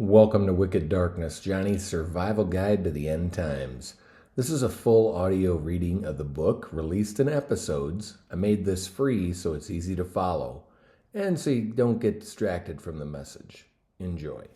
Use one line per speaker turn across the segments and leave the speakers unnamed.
Welcome to Wicked Darkness, Johnny's survival guide to the end times. This is a full audio reading of the book released in episodes. I made this free so it's easy to follow and so you don't get distracted from the message. Enjoy.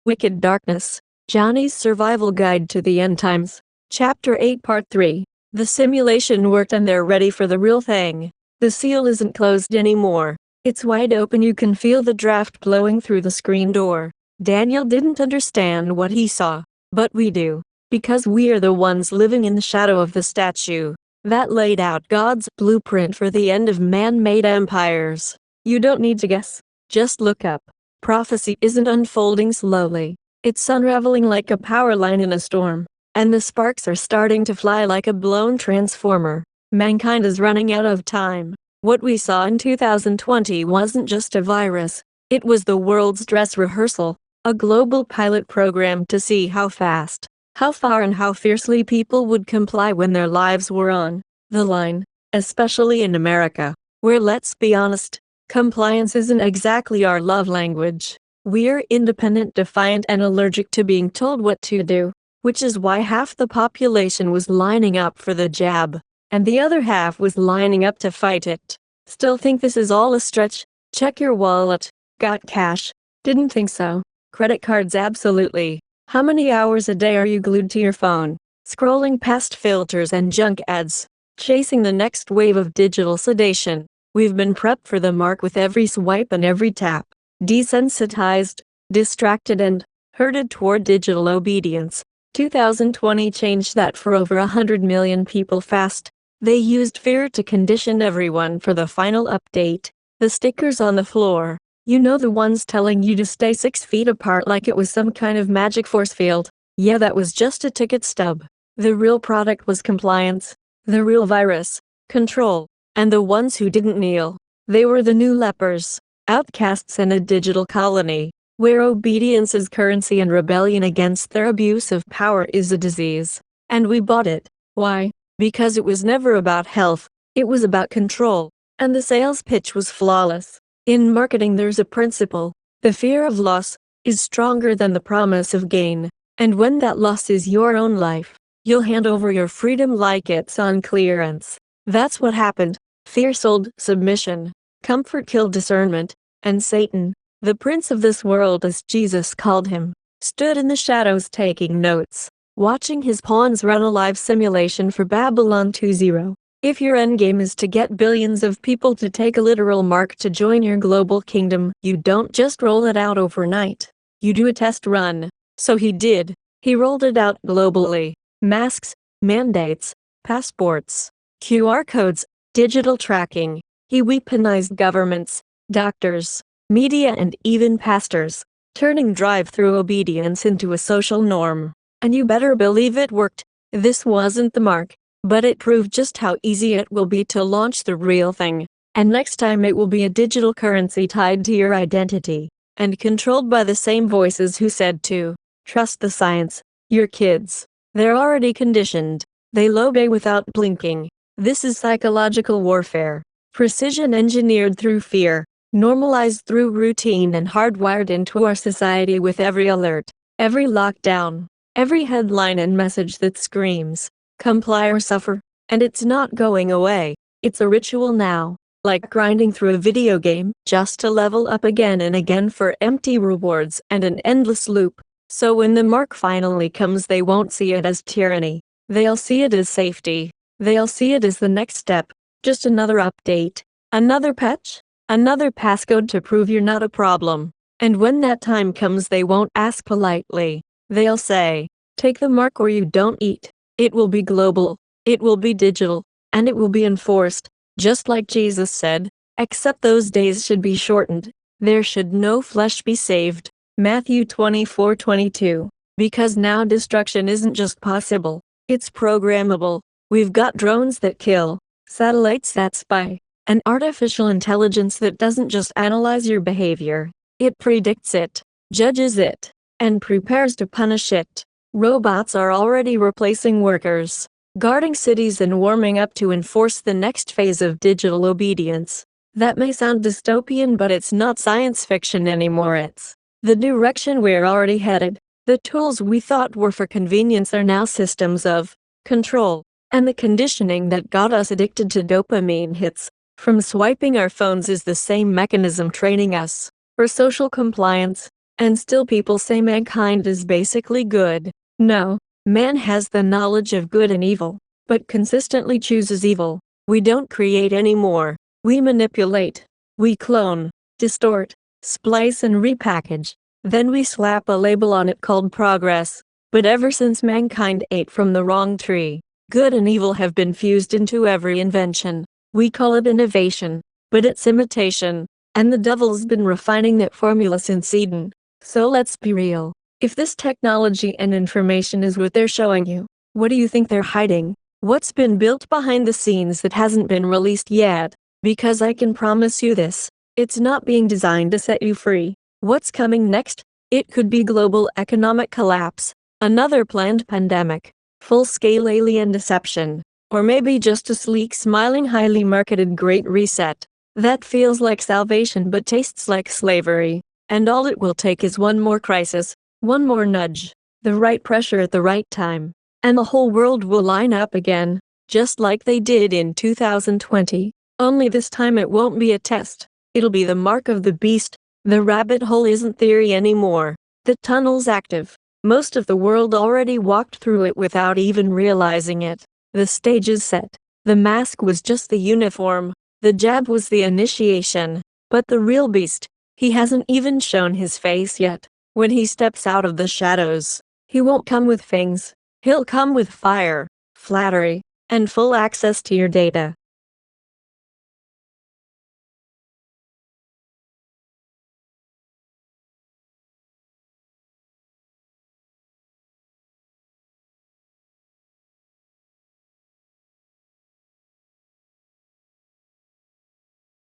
Wicked Darkness, Johnny's survival guide to the end times. Chapter 8 Part 3. The simulation worked and they're ready for the real thing. The seal isn't closed anymore. It's wide open. You can feel the draft blowing through the screen door. Daniel didn't understand what he saw, but we do, because we are the ones living in the shadow of the statue that laid out God's blueprint for the end of man-made empires. You don't need to guess, just look up. Prophecy isn't unfolding slowly. It's unraveling like a power line in a storm. And the sparks are starting to fly like a blown transformer. Mankind is running out of time. What we saw in 2020 wasn't just a virus. It was the world's dress rehearsal. A global pilot program to see how fast, how far and how fiercely people would comply when their lives were on the line. Especially in America, where, let's be honest, compliance isn't exactly our love language. We're independent, defiant and allergic to being told what to do. Which is why half the population was lining up for the jab, and the other half was lining up to fight it. Still think this is all a stretch? Check your wallet. Got cash? Didn't think so. Credit cards? Absolutely. How many hours a day are you glued to your phone, scrolling past filters and junk ads, chasing the next wave of digital sedation? We've been prepped for the mark with every swipe and every tap, desensitized, distracted and herded toward digital obedience. 2020 changed that for over 100 million people fast. They used fear to condition everyone for the final update. The stickers on the floor, you know, the ones telling you to stay 6 feet apart like it was some kind of magic force field. Yeah, that was just a ticket stub. The real product was compliance. The real virus, control. And the ones who didn't kneel, they were the new lepers, outcasts in a digital colony, where obedience is currency and rebellion against their abuse of power is a disease. And we bought it. Why? Because it was never about health, it was about control. And the sales pitch was flawless. In marketing there's a principle: the fear of loss is stronger than the promise of gain. And when that loss is your own life, you'll hand over your freedom like it's on clearance. That's what happened. Fear sold submission. Comfort killed discernment. And Satan, the prince of this world as Jesus called him, stood in the shadows taking notes, watching his pawns run a live simulation for Babylon 2.0. If your endgame is to get billions of people to take a literal mark to join your global kingdom, you don't just roll it out overnight. You do a test run. So he did. He rolled it out globally. Masks, mandates, passports, QR codes, digital tracking. He weaponized governments, doctors, media and even pastors, turning drive-through obedience into a social norm. And you better believe it worked. This wasn't the mark, but it proved just how easy it will be to launch the real thing. And next time it will be a digital currency tied to your identity, and controlled by the same voices who said to trust the science. Your kids, they're already conditioned. They'll obey without blinking. This is psychological warfare, precision engineered through fear, normalized through routine and hardwired into our society with every alert, every lockdown, every headline and message that screams, comply or suffer. And it's not going away. It's a ritual now, like grinding through a video game, just to level up again and again for empty rewards and an endless loop. So when the mark finally comes, they won't see it as tyranny. They'll see it as safety. They'll see it as the next step, just another update, another patch, another passcode to prove you're not a problem. And when that time comes, they won't ask politely. They'll say, take the mark or you don't eat. It will be global, it will be digital, and it will be enforced, just like Jesus said, except those days should be shortened. There should no flesh be saved. Matthew 24:22. Because now destruction isn't just possible, it's programmable. We've got drones that kill, satellites that spy, and artificial intelligence that doesn't just analyze your behavior, it predicts it, judges it, and prepares to punish it. Robots are already replacing workers. guarding cities and warming up to enforce the next phase of digital obedience. That may sound dystopian, but it's not science fiction anymore. It's the direction we're already headed. The tools we thought were for convenience are now systems of control, and the conditioning that got us addicted to dopamine hits from swiping our phones is the same mechanism training us for social compliance. And still people say mankind is basically good. No, man has the knowledge of good and evil, but consistently chooses evil. We don't create anymore. We manipulate. We clone, distort, splice and repackage. Then we slap a label on it called progress. But ever since mankind ate from the wrong tree, good and evil have been fused into every invention. We call it innovation, but it's imitation. And the devil's been refining that formula since Eden. So let's be real. If this technology and information is what they're showing you, what do you think they're hiding? What's been built behind the scenes that hasn't been released yet? Because I can promise you this, it's not being designed to set you free. What's coming next? It could be global economic collapse, another planned pandemic, full-scale alien deception, or maybe just a sleek, smiling, highly marketed Great Reset. That feels like salvation but tastes like slavery. And all it will take is one more crisis, one more nudge, the right pressure at the right time, and the whole world will line up again, just like they did in 2020. Only this time it won't be a test. It'll be the mark of the beast. The rabbit hole isn't theory anymore. The tunnel's active. Most of the world already walked through it without even realizing it. The stage is set. The mask was just the uniform. The jab was the initiation. But the real beast, he hasn't even shown his face yet. When he steps out of the shadows, he won't come with fangs. He'll come with fire, flattery, and full access to your data.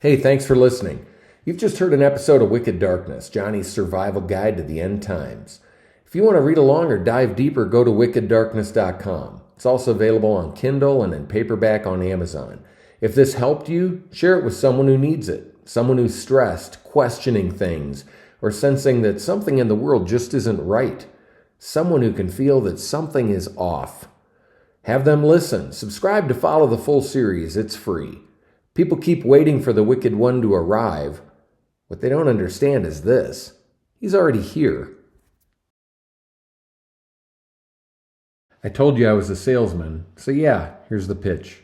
Hey, thanks for listening. You've just heard an episode of Wicked Darkness, Johnny's survival guide to the end times. If you want to read along or dive deeper, go to wickeddarkness.com. It's also available on Kindle and in paperback on Amazon. If this helped you, share it with someone who needs it, someone who's stressed, questioning things, or sensing that something in the world just isn't right, someone who can feel that something is off. Have them listen. Subscribe to follow the full series. It's free. People keep waiting for the wicked one to arrive. What they don't understand is this: he's already here. I told you I was a salesman, so yeah, here's the pitch.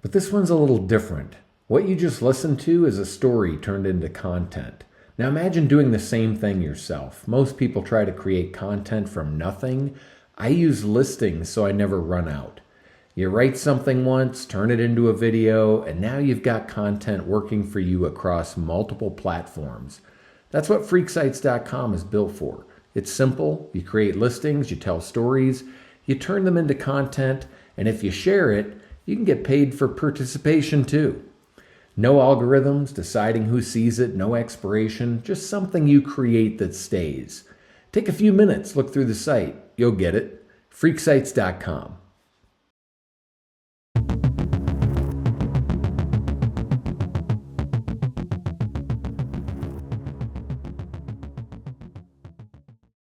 But this one's a little different. What you just listened to is a story turned into content. Now imagine doing the same thing yourself. Most people try to create content from nothing. I use listings so I never run out. You write something once, turn it into a video, and now you've got content working for you across multiple platforms. That's what freaksites.com is built for. It's simple. You create listings, you tell stories, you turn them into content, and if you share it, you can get paid for participation too. No algorithms deciding who sees it, no expiration, just something you create that stays. Take a few minutes, look through the site. You'll get it. freaksites.com.